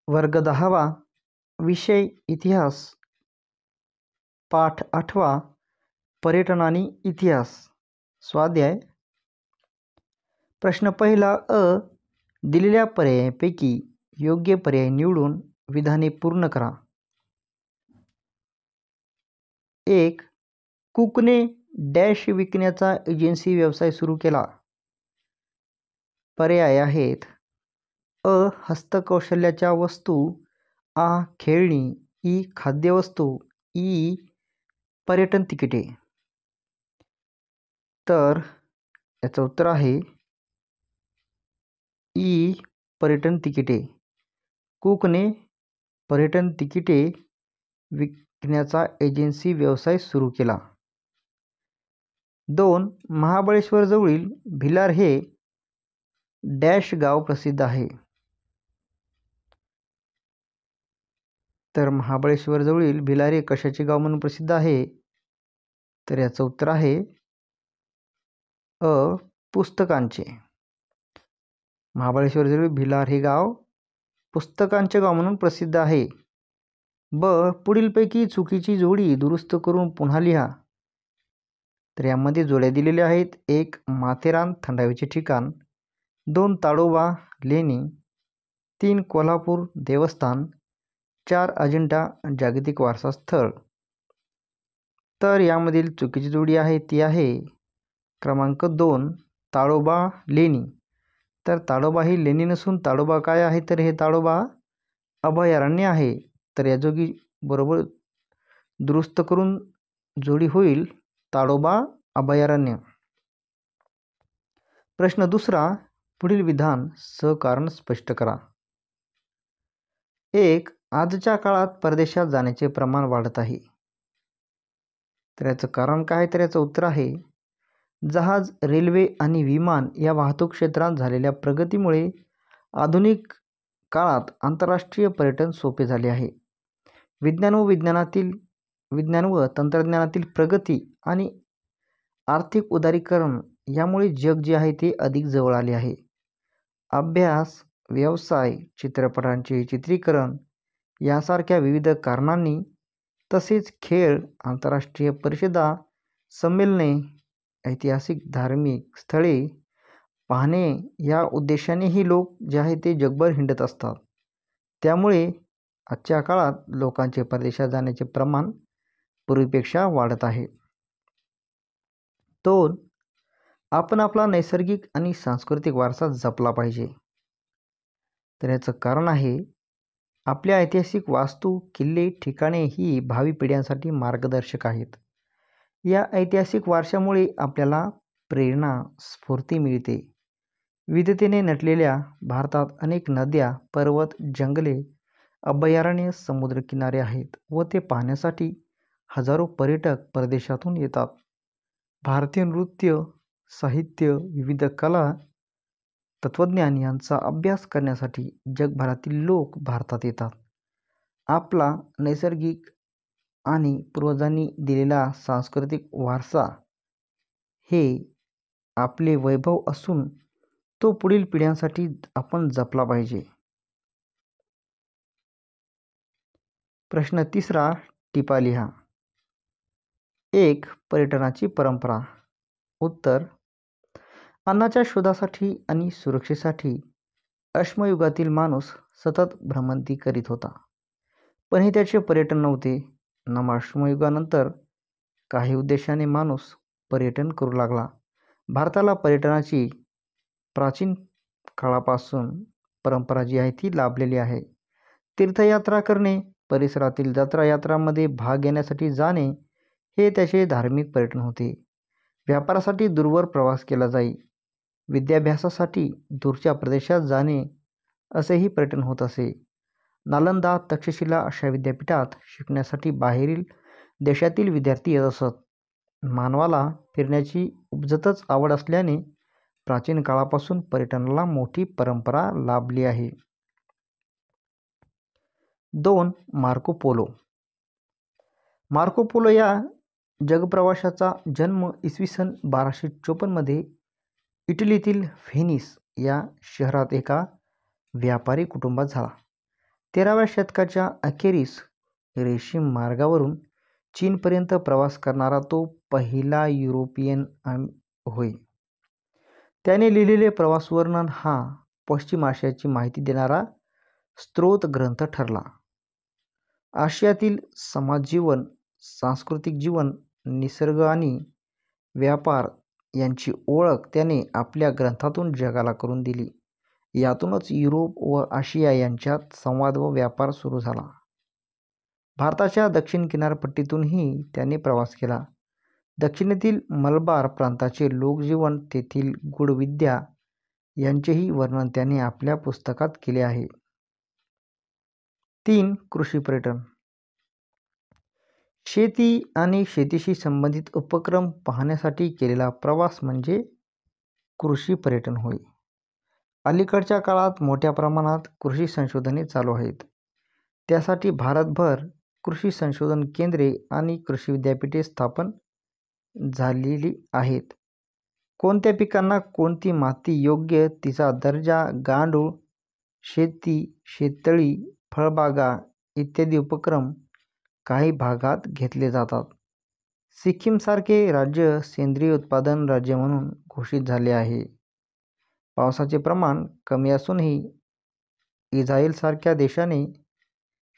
वर्ग 10वा, विषय इतिहास, पाठ 8वा, पर्यटन आणि इतिहास. स्वाध्याय. प्रश्न पहिला अ. दिलेल्या पर्यायांपैकी योग्य पर्याय निवडून विधाने पूर्ण करा. 1. कुकने डॅश विकण्याचा एजन्सी व्यवसाय सुरू केला. पर्याय आहेत: अ. हस्तकौशल्याच्या वस्तू, आ. खेळणी, ई. खाद्यवस्तू, ई. पर्यटन तिकिटे. तर याचं उत्तर आहे ई. पर्यटन तिकिटे. कुकने पर्यटन तिकिटे विकण्याचा एजन्सी व्यवसाय सुरू केला. 2. महाबळेश्वर जवळील भिलार हे डॅश गाव प्रसिद्ध आहे. तर महाबळेश्वर जवळील भिलार हे कशाचे गाव म्हणून प्रसिद्ध आहे? तर याचं उत्तर आहे अ. पुस्तकांचे. महाबळेश्वर जवळील भिलार हे गाव पुस्तकांचे गाव म्हणून प्रसिद्ध आहे. ब. पुढीलपैकी चुकीची जोडी दुरुस्त करून पुन्हा लिहा. तर यामध्ये जोड्या दिलेल्या आहेत: 1. माथेरान थंडावीचे ठिकाण, 2. ताडोबा लेणी, 3. कोल्हापूर देवस्थान, 4. अजिंठा जागतिक वारसा स्थळ. तर यामधील चुकीची जोडी आहे ती आहे क्रमांक 2 ताडोबा लेणी. तर ताडोबा ही लेणी नसून ताडोबा काय आहे? तर हे ताडोबा अभयारण्य आहे. तर या जोगी बरोबर दुरुस्त करून जोडी होईल ताडोबा अभयारण्य. प्रश्न दुसरा. पुढील विधान सहकारण स्पष्ट करा. 1. आजच्या काळात परदेशात जाण्याचे प्रमाण वाढत आहे. तर याचं कारण काय? तर याचं उत्तर आहे जहाज, रेल्वे आणि विमान या वाहतूक क्षेत्रात झालेल्या प्रगतीमुळे आधुनिक काळात आंतरराष्ट्रीय पर्यटन सोपे झाले आहे. विज्ञान व तंत्रज्ञानातील प्रगती आणि आर्थिक उदारीकरण यामुळे जग जे आहे ते अधिक जवळ आले आहे. अभ्यास, व्यवसाय, चित्रपटांचे चित्रीकरण यासारख्या विविध कारणांनी तसेच खेळ, आंतरराष्ट्रीय परिषदा, संमेलने, ऐतिहासिक धार्मिक स्थळे पाहणे या उद्देशानेही लोक जे आहे ते जगभर हिंडत असतात. त्यामुळे आजच्या काळात लोकांचे परदेशात जाण्याचे प्रमाण पूर्वीपेक्षा वाढत आहे. 2. आपण आपला नैसर्गिक आणि सांस्कृतिक वारसा जपला पाहिजे. तर याचं कारण आहे आपल्या ऐतिहासिक वास्तू, किल्ले, ठिकाणे ही भावी पिढ्यांसाठी मार्गदर्शक आहेत. या ऐतिहासिक वारशामुळे आपल्याला प्रेरणा, स्फूर्ती मिळते. विविधतेने नटलेल्या भारतात अनेक नद्या, पर्वत, जंगले, अभयारण्ये, समुद्रकिनारे आहेत व ते पाहण्यासाठी हजारो पर्यटक परदेशातून येतात. भारतीय नृत्य, साहित्य, विविध कला, तत्त्वज्ञान यांचा अभ्यास करण्यासाठी जगभरातील लोक भारतात येतात. आपला नैसर्गिक आणि पूर्वजांनी दिलेला सांस्कृतिक वारसा हे आपले वैभव असून तो पुढील पिढ्यांसाठी आपण जपला पाहिजे. प्रश्न तिसरा. टिपा लिहा. 1. पर्यटनाची परंपरा. उत्तर. अन्नाच्या शोधासाठी आणि सुरक्षेसाठी अश्मयुगातील माणूस सतत भ्रमंती करीत होता. पण हे त्याचे पर्यटन नव्हते. नवाश्मयुगानंतर काही उद्देशाने माणूस पर्यटन करू लागला. भारताला पर्यटनाची प्राचीन काळापासून परंपरा जी आहे ती लाभलेली आहे. तीर्थयात्रा करणे, परिसरातील जत्रा यात्रांमध्ये भाग घेण्यासाठी जाणे हे त्याचे धार्मिक पर्यटन होते. व्यापारासाठी दूरवर प्रवास केला जाई. विद्याभ्यासासाठी दूरच्या प्रदेशात जाणे असेही पर्यटन होत असे. नालंदा, तक्षशिला अशा विद्यापीठात शिकण्यासाठी बाहेरील देशातील विद्यार्थी येत असत. मानवाला फिरण्याची उपजतच आवड असल्याने प्राचीन काळापासून पर्यटनाला मोठी परंपरा लाभली आहे. 2. Marco Polo. मार्को पोलो या जगप्रवाशाचा जन्म इसवी सन 1254 मध्ये इटलीतील व्हेनिस या शहरात एका व्यापारी कुटुंबात झाला. 13व्या शतकाच्या अखेरीस रेशीम मार्गावरून चीनपर्यंत प्रवास करणारा तो पहिला युरोपियन होय. त्याने लिहिलेले प्रवासवर्णन हा पश्चिम आशियाची माहिती देणारा स्रोत ग्रंथ ठरला. आशियातील समाजजीवन, सांस्कृतिक जीवन, निसर्ग आणि व्यापार यांची ओळख त्याने आपल्या ग्रंथातून जगाला करून दिली. यातूनच युरोप व आशिया यांच्यात संवाद व व्यापार सुरू झाला. भारताच्या दक्षिण किनारपट्टीतूनही त्याने प्रवास केला. दक्षिणेतील मलबार प्रांताचे लोकजीवन, तेथील गूढविद्या यांचेही वर्णन त्याने आपल्या पुस्तकात केले आहे. 3. कृषी पर्यटन. शेती आणि शेतीशी संबंधित उपक्रम पाहण्यासाठी केलेला प्रवास म्हणजे कृषी पर्यटन होय. अलीकडच्या काळात मोठ्या प्रमाणात कृषी संशोधने चालू आहेत. त्यासाठी भारतभर कृषी संशोधन केंद्रे आणि कृषी विद्यापीठे स्थापन झालेली आहेत. कोणत्या पिकांना कोणती माती योग्य, तिचा दर्जा, गांडूळ शेती, शेततळी, फळबागा इत्यादी उपक्रम काही भागात घेतले जातात. सिक्कीमसारखे राज्य सेंद्रिय उत्पादन राज्य म्हणून घोषित झाले आहे. पावसाचे प्रमाण कमी असूनही इस्रायलसारख्या देशाने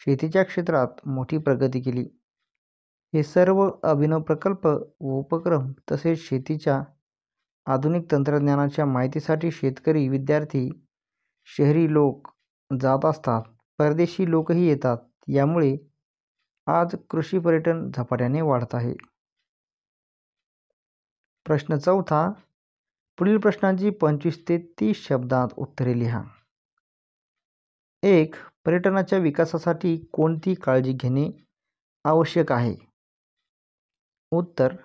शेतीच्या क्षेत्रात मोठी प्रगती केली. हे सर्व अभिनव प्रकल्प व उपक्रम तसेच शेतीच्या आधुनिक तंत्रज्ञानाच्या माहितीसाठी शेतकरी, विद्यार्थी, शहरी लोक जात असतात. परदेशी लोकही येतात. यामुळे आज कृषी पर्यटन झपाट्याने वाढत आहे. प्रश्न 4. पुढील प्रश्नांची 25 ते 30 शब्दात उत्तरे लिहा. 1. पर्यटनाच्या विकासासाठी कोणती काळजी घेणे आवश्यक आहे? उत्तर.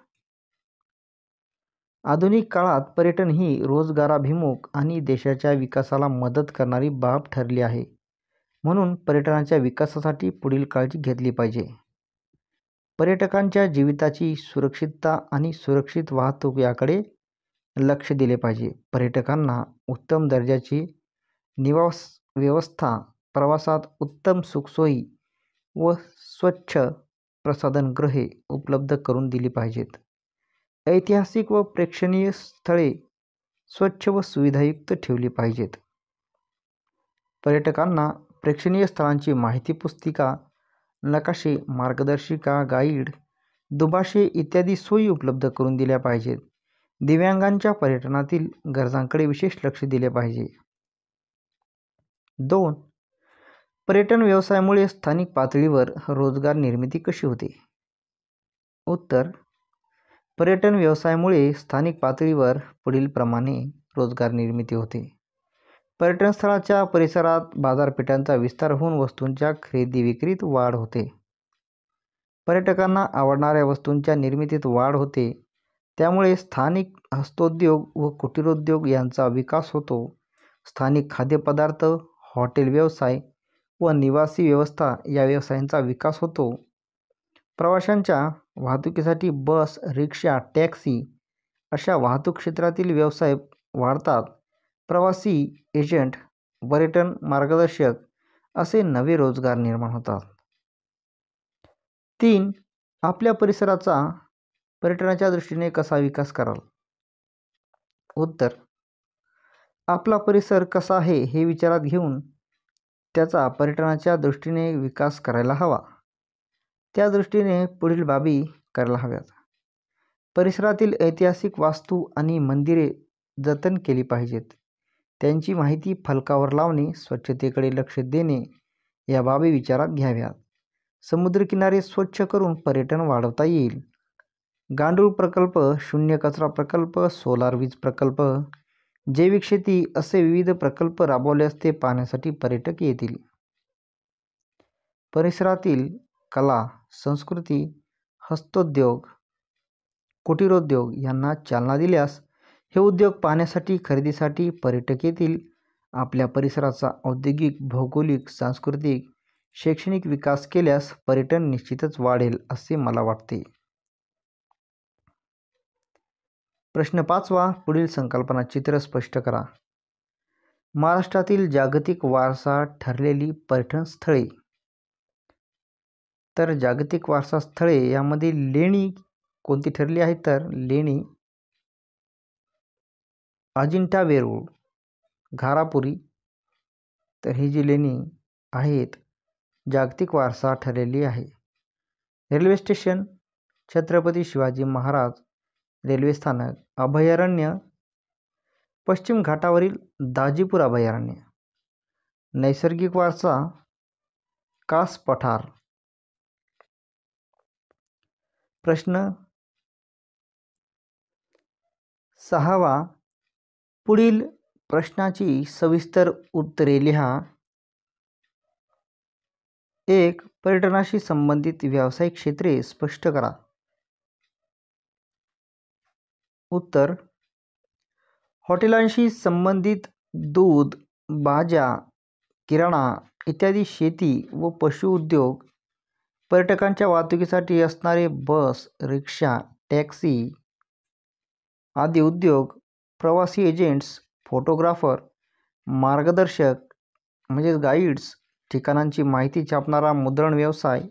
आधुनिक काळात पर्यटन ही रोजगाराभिमुख आणि देशाच्या विकासाला मदत करणारी बाब ठरली आहे. म्हणून पर्यटनाच्या विकासासाठी पुढील काळजी घेतली पाहिजे. पर्यटकांच्या जीविताची सुरक्षितता आणि सुरक्षित वाहतूक याकडे लक्ष दिले पाहिजे. पर्यटकांना उत्तम दर्जाची निवास व्यवस्था, प्रवासात उत्तम सुखसोयी व स्वच्छ प्रसाधनगृहे उपलब्ध करून दिली पाहिजेत. ऐतिहासिक व प्रेक्षणीय स्थळे स्वच्छ व सुविधायुक्त ठेवली पाहिजेत. पर्यटकांना प्रेक्षणीय स्थळांची माहिती पुस्तिका, नकाशे, मार्गदर्शिका, गाईड, दुभाषे इत्यादी सोयी उपलब्ध करून दिल्या पाहिजेत. दिव्यांगांच्या पर्यटनातील गरजांकडे विशेष लक्ष दिले पाहिजे. 2. पर्यटन व्यवसायामुळे स्थानिक पातळीवर रोजगार निर्मिती कशी होते? उत्तर. पर्यटन व्यवसायामुळे स्थानिक पातळीवर पुढील प्रमाणे रोजगार निर्मिती होते. पर्यटन स्थळाच्या परिसरात बाजारपेठांचा विस्तार होऊन वस्तूंच्या खरेदी विक्रीत वाढ होते. पर्यटकांना आवडणाऱ्या वस्तूंच्या निर्मितीत वाढ होते. त्यामुळे स्थानिक हस्तोद्योग व कुटीरोद्योग यांचा विकास होतो. स्थानिक खाद्यपदार्थ, हॉटेल व्यवसाय व निवासी व्यवस्था या व्यवसायांचा विकास होतो. प्रवाशांच्या वाहतुकीसाठी बस, रिक्षा, टॅक्सी अशा वाहतूक क्षेत्रातील व्यवसाय वाढतात. प्रवासी एजंट, पर्यटन मार्गदर्शक असे नवे रोजगार निर्माण होतात. 3. आपल्या परिसराचा पर्यटनाच्या दृष्टीने कसा विकास कराल? उत्तर. आपला परिसर कसा आहे हे विचारात घेऊन त्याचा पर्यटनाच्या दृष्टीने विकास करायला हवा. त्या दृष्टीने पुढील बाबी करायला हव्यात. परिसरातील ऐतिहासिक वास्तू आणि मंदिरे जतन केली पाहिजेत. त्यांची माहिती फलकावर लावणे, स्वच्छतेकडे लक्ष देणे या बाबी विचारात घ्याव्यात. समुद्रकिनारे स्वच्छ करून पर्यटन वाढवता येईल. गांडूळ प्रकल्प, शून्य कचरा प्रकल्प, सोलार वीज प्रकल्प, जैविक शेती असे विविध प्रकल्प राबवल्यास ते पाहण्यासाठी पर्यटक येतील. परिसरातील कला, संस्कृती, हस्तोद्योग, कुटीरोद्योग यांना चालना दिल्यास हे उद्योग पाहण्यासाठी, खरेदीसाठी पर्यटक येतील. आपल्या परिसराचा औद्योगिक, भौगोलिक, सांस्कृतिक, शैक्षणिक विकास केल्यास पर्यटन निश्चितच वाढेल असे मला वाटते. प्रश्न 5. पुढील संकल्पना चित्र स्पष्ट करा. महाराष्ट्रातील जागतिक वारसा ठरलेली पर्यटन स्थळे. तर जागतिक वारसा स्थळे यामध्ये लेणी कोणती ठरली आहे, तर लेणी, अजिंठा वेरूळ, घारापुरी, तर ही जी लेणी आहेत जागतिक वारसा ठरलेली आहे. Railway station, Chhatrapati Shivaji Maharaj railway स्थानक, अभयारण्य, पश्चिम घाटावरील दाजीपूर अभयारण्य. नैसर्गिक वारसा, कास पठार. प्रश्न 6वा, पुढील प्रश्नाची सविस्तर उत्तरे लिहा. 1. पर्यटनाशी संबंधित व्यावसायिक क्षेत्रे स्पष्ट करा. उत्तर: हॉटेलांशी संबंधित दूध, भाज्या, किराणा इत्यादी शेती व पशुउद्योग, पर्यटकांच्या वाहतुकीसाठी असणारे बस, रिक्षा, टॅक्सी आदी उद्योग, प्रवासी एजंट्स, फोटोग्राफर, मार्गदर्शक म्हणजेच गाईड्स, ठिकाणांची माहिती छापणारा मुद्रण व्यवसाय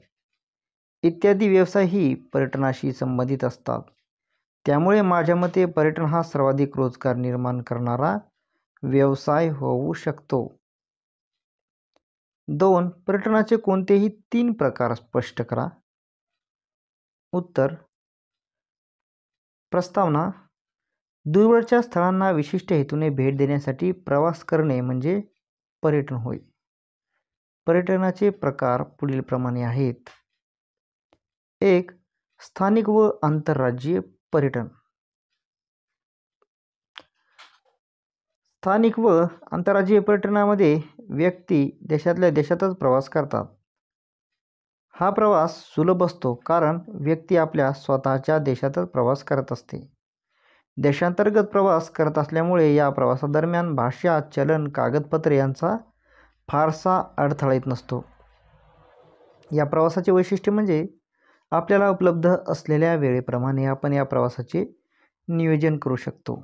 इत्यादी व्यवसाय ही पर्यटनाशी संबंधित असतात. त्यामुळे माझ्या मते पर्यटन हा सर्वाधिक रोजगार निर्माण करणारा व्यवसाय होऊ शकतो. 2. पर्यटनाचे कोणतेही 3 प्रकार स्पष्ट करा. उत्तर: प्रस्तावना, दूरवरच्या स्थळांना विशिष्ट हेतूने भेट देण्यासाठी प्रवास करणे म्हणजे पर्यटन होय. पर्यटनाचे प्रकार पुढीलप्रमाणे आहेत. 1. स्थानिक व आंतरराज्यीय पर्यटन. स्थानिक व आंतरराज्यीय पर्यटनामध्ये व्यक्ती देशातल्या देशातच प्रवास करतात. हा प्रवास सुलभ असतो कारण व्यक्ती आपल्या स्वतःच्या देशातच प्रवास करत असते. देशांतर्गत प्रवास करत असल्यामुळे या प्रवासादरम्यान भाषा, चलन, कागदपत्रे यांचा फारसा अडथळा येत नसतो. या प्रवासाचे वैशिष्ट्य म्हणजे आपल्याला उपलब्ध असलेल्या वेळेप्रमाणे आपण या प्रवासाचे नियोजन करू शकतो.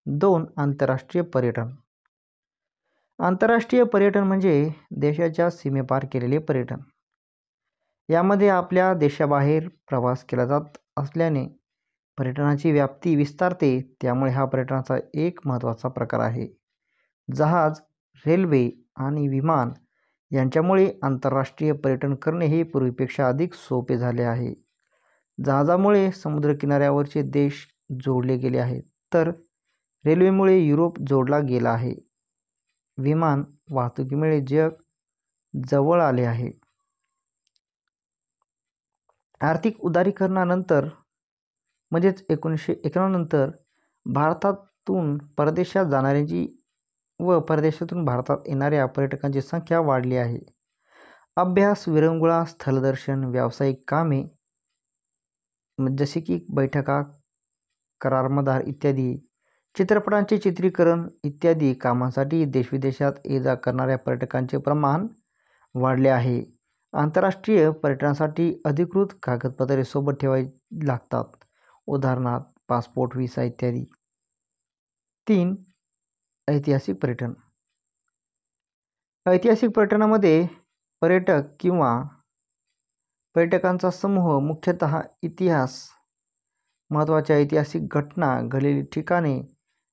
2. आंतरराष्ट्रीय पर्यटन. आंतरराष्ट्रीय पर्यटन म्हणजे देशाच्या सीमेपार केलेले पर्यटन. यामध्ये आपल्या देशाबाहेर प्रवास केला जात असल्याने पर्यटनाची व्याप्ती विस्तारते. त्यामुळे हा पर्यटनाचा एक महत्त्वाचा प्रकार आहे. जहाज, रेल्वे आणि विमान यांच्यामुळे आंतरराष्ट्रीय पर्यटन करणे हे पूर्वीपेक्षा अधिक सोपे झाले आहे. जहाजामुळे समुद्रकिनाऱ्यावरचे देश जोडले गेले आहेत, तर रेल्वेमुळे युरोप जोडला गेला आहे. विमान वाहतुकीमुळे जग जवळ आले आहे. आर्थिक उदारीकरणानंतर म्हणजेच 1991 नंतर भारतातून परदेशात जाणाऱ्यांची व परदेशातून भारतात येणाऱ्या पर्यटकांची संख्या वाढली आहे. अभ्यास, विरंगुळा, स्थलदर्शन, व्यावसायिक कामे जसे की बैठका, करारमदार इत्यादी, चित्रपटांचे चित्रीकरण इत्यादी कामांसाठी देशविदेशात ये-जा करणाऱ्या पर्यटकांचे प्रमाण वाढले आहे. आंतरराष्ट्रीय पर्यटनासाठी अधिकृत कागदपत्रे सोबत ठेवावी लागतात. उदाहरणार्थ पासपोर्ट, व्हिसा इत्यादी. 3. ऐतिहासिक पर्यटन. ऐतिहासिक पर्यटनामध्ये पर्यटक किंवा पर्यटकांचा समूह मुख्यतः इतिहास, महत्त्वाच्या ऐतिहासिक घटना घडलेली ठिकाणे,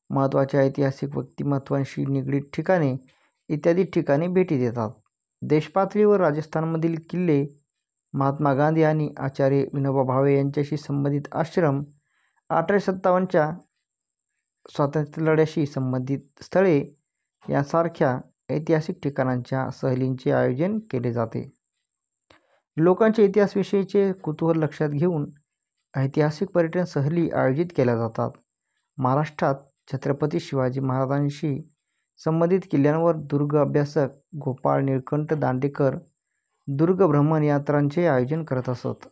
महत्त्वाच्या ऐतिहासिक व्यक्तिमत्वांशी निगडीत ठिकाणे इत्यादी ठिकाणी भेटी देतात. देशपातळीवर राजस्थानमधील किल्ले, महात्मा गांधी आणि आचार्य विनोबा भावे यांच्याशी संबंधित आश्रम, 1857च्या स्वातंत्र्य लढ्याशी संबंधित स्थळे यांसारख्या ऐतिहासिक ठिकाणांच्या सहलींचे आयोजन केले जाते. लोकांचे इतिहासाविषयीचे कुतूहल लक्षात घेऊन ऐतिहासिक पर्यटन सहली आयोजित केल्या जातात. महाराष्ट्रात छत्रपती शिवाजी महाराजांशी संबंधित किल्ल्यांवर दुर्ग अभ्यासक गोपाळ निळकंठ दांडेकर दुर्ग भ्रमण यात्रांचे आयोजन करत असत.